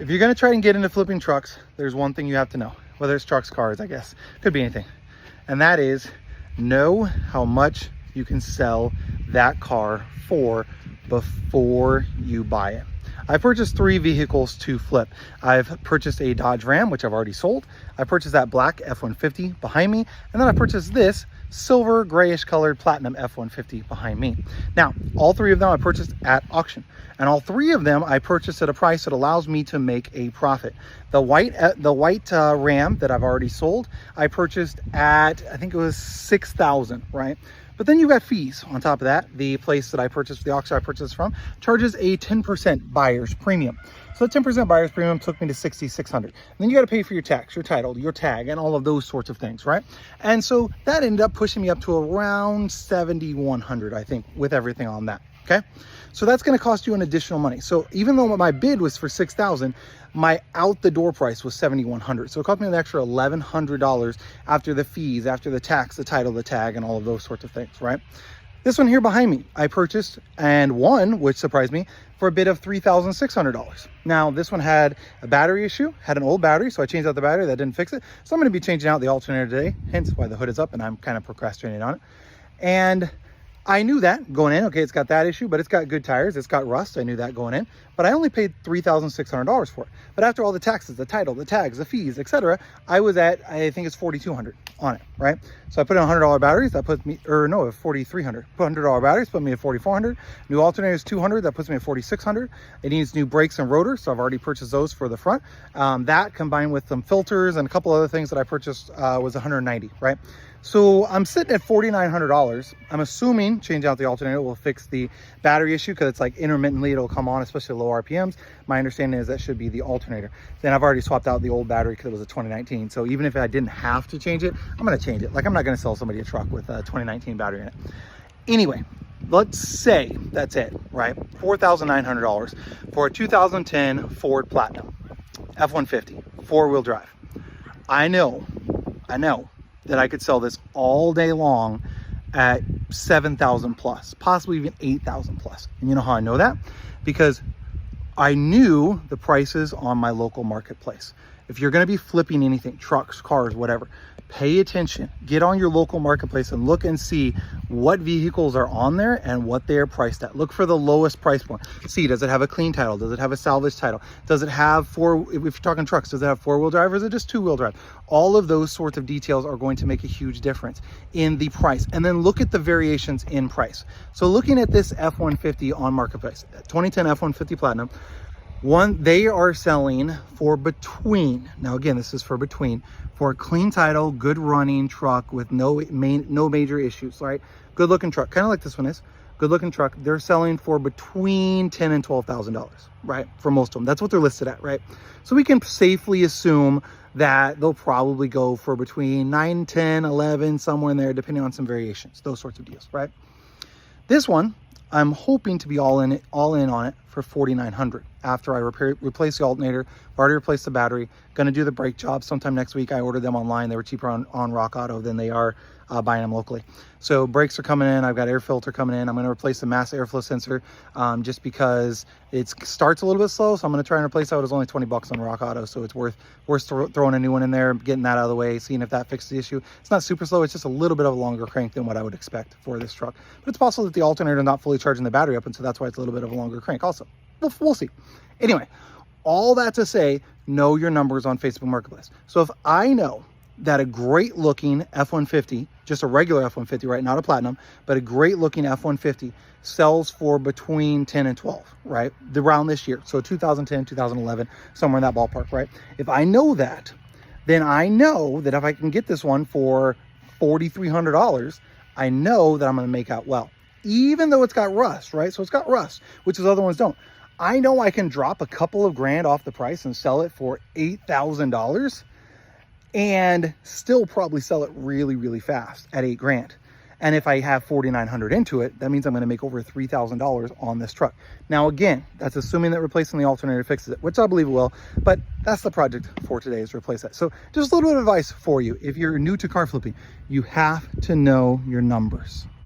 If you're gonna try and get into flipping trucks, there's one thing you have to know, whether it's trucks, cars, I guess, could be anything. And that is know how much you can sell that car for before you buy it. I purchased 3 vehicles to flip. I've purchased a Dodge Ram, which I've already sold. I purchased that black F-150 behind me. And then I purchased this silver grayish colored platinum F-150 behind me. Now, all 3 of them I purchased at auction. And all 3 of them I purchased at a price that allows me to make a profit. The white Ram that I've already sold, I purchased at, I think it was $6,000, right? But then you got fees on top of that. The place that I purchased, the auction I purchased from, charges a 10% buyer's premium. So the 10% buyer's premium took me to $6,600. And then you got to pay for your tax, your title, your tag, and all of those sorts of things, right? And so that ended up pushing me up to around $7,100, I think, with everything on that. Okay, so that's going to cost you an additional money. So even though my bid was for $6,000, my out the door price was $7,100. So it cost me an extra $1,100 after the fees, after the tax, the title, the tag, and all of those sorts of things, right? This one here behind me, I purchased and won, which surprised me, for a bid of $3,600. Now, this one had a battery issue, had an old battery, so I changed out the battery. That didn't fix it. So I'm going to be changing out the alternator today, hence why the hood is up, and I'm kind of procrastinating on it. And I knew that going in. Okay, it's got that issue, but it's got good tires. It's got rust. I knew that going in, but I only paid $3,600 for it. But after all the taxes, the title, the tags, the fees, etc., I was at, I think it's $4,200 on it, right? So I put in $100 batteries. That puts me, or no, $4,300. Put $100 batteries, put me at $4,400. New alternator is $200. That puts me at $4,600. It needs new brakes and rotors, so I've already purchased those for the front. That combined with some filters and a couple other things that I purchased was $190, right? So I'm sitting at $4,900. I'm assuming change out the alternator will fix the battery issue because it's like intermittently it'll come on, especially low RPMs. My understanding is that should be the alternator. Then I've already swapped out the old battery because it was a 2019. So even if I didn't have to change it, I'm going to change it. Like I'm not going to sell somebody a truck with a 2019 battery in it. Anyway, let's say that's it, right? $4,900 for a 2010 Ford Platinum F-150 4-wheel drive. I know that I could sell this all day long at 7,000 plus, possibly even 8,000 plus. And you know how I know that? Because I knew the prices on my local marketplace. If you're going to be flipping anything, trucks, cars, whatever, pay attention, get on your local marketplace and look and see what vehicles are on there and what they're priced at. Look for the lowest price point. See, does it have a clean title? Does it have a salvage title? Does it have if you're talking trucks, does it have 4-wheel drive or is it just 2-wheel drive? All of those sorts of details are going to make a huge difference in the price. And then look at the variations in price. So looking at this F-150 on marketplace, 2010 F-150 Platinum, they are selling for between, now again, this is for between, for a clean title, good running truck with no major issues, right? Good looking truck, kind of like this one is. Good looking truck. They're selling for between $10,000 and $12,000, right? For most of them. That's what they're listed at, right? So we can safely assume that they'll probably go for between 9, 10, 11, somewhere in there, depending on some variations, those sorts of deals, right? This one, I'm hoping to be all in on it for $4,900 after I replace the alternator. I've already replaced the battery. Going to do the brake job sometime next week. I ordered them online. They were cheaper on Rock Auto than they are buying them locally. So brakes are coming in. I've got air filter coming in. I'm going to replace the mass airflow sensor just because it starts a little bit slow. So I'm going to try and replace that. It was only 20 bucks on Rock Auto. So it's worth throwing a new one in there, getting that out of the way, seeing if that fixes the issue. It's not super slow. It's just a little bit of a longer crank than what I would expect for this truck. But it's possible that the alternator is not fully charging the battery up, and so that's why it's a little bit of a longer crank also. We'll see. Anyway, all that to say, know your numbers on Facebook Marketplace. So if I know that a great looking F-150, just a regular F-150, right? Not a Platinum, but a great looking F-150 sells for between 10 and 12, right? Around this year. So 2010, 2011, somewhere in that ballpark, right? If I know that, then I know that if I can get this one for $4,300, I know that I'm going to make out well, even though it's got rust, right? So it's got rust, which those other ones don't. I know I can drop a couple of grand off the price and sell it for $8,000 and still probably sell it really, really fast at $8,000. And if I have $4,900 into it, that means I'm going to make over $3,000 on this truck. Now, again, that's assuming that replacing the alternator fixes it, which I believe it will, but that's the project for today, is replace that. So just a little bit of advice for you. If you're new to car flipping, you have to know your numbers.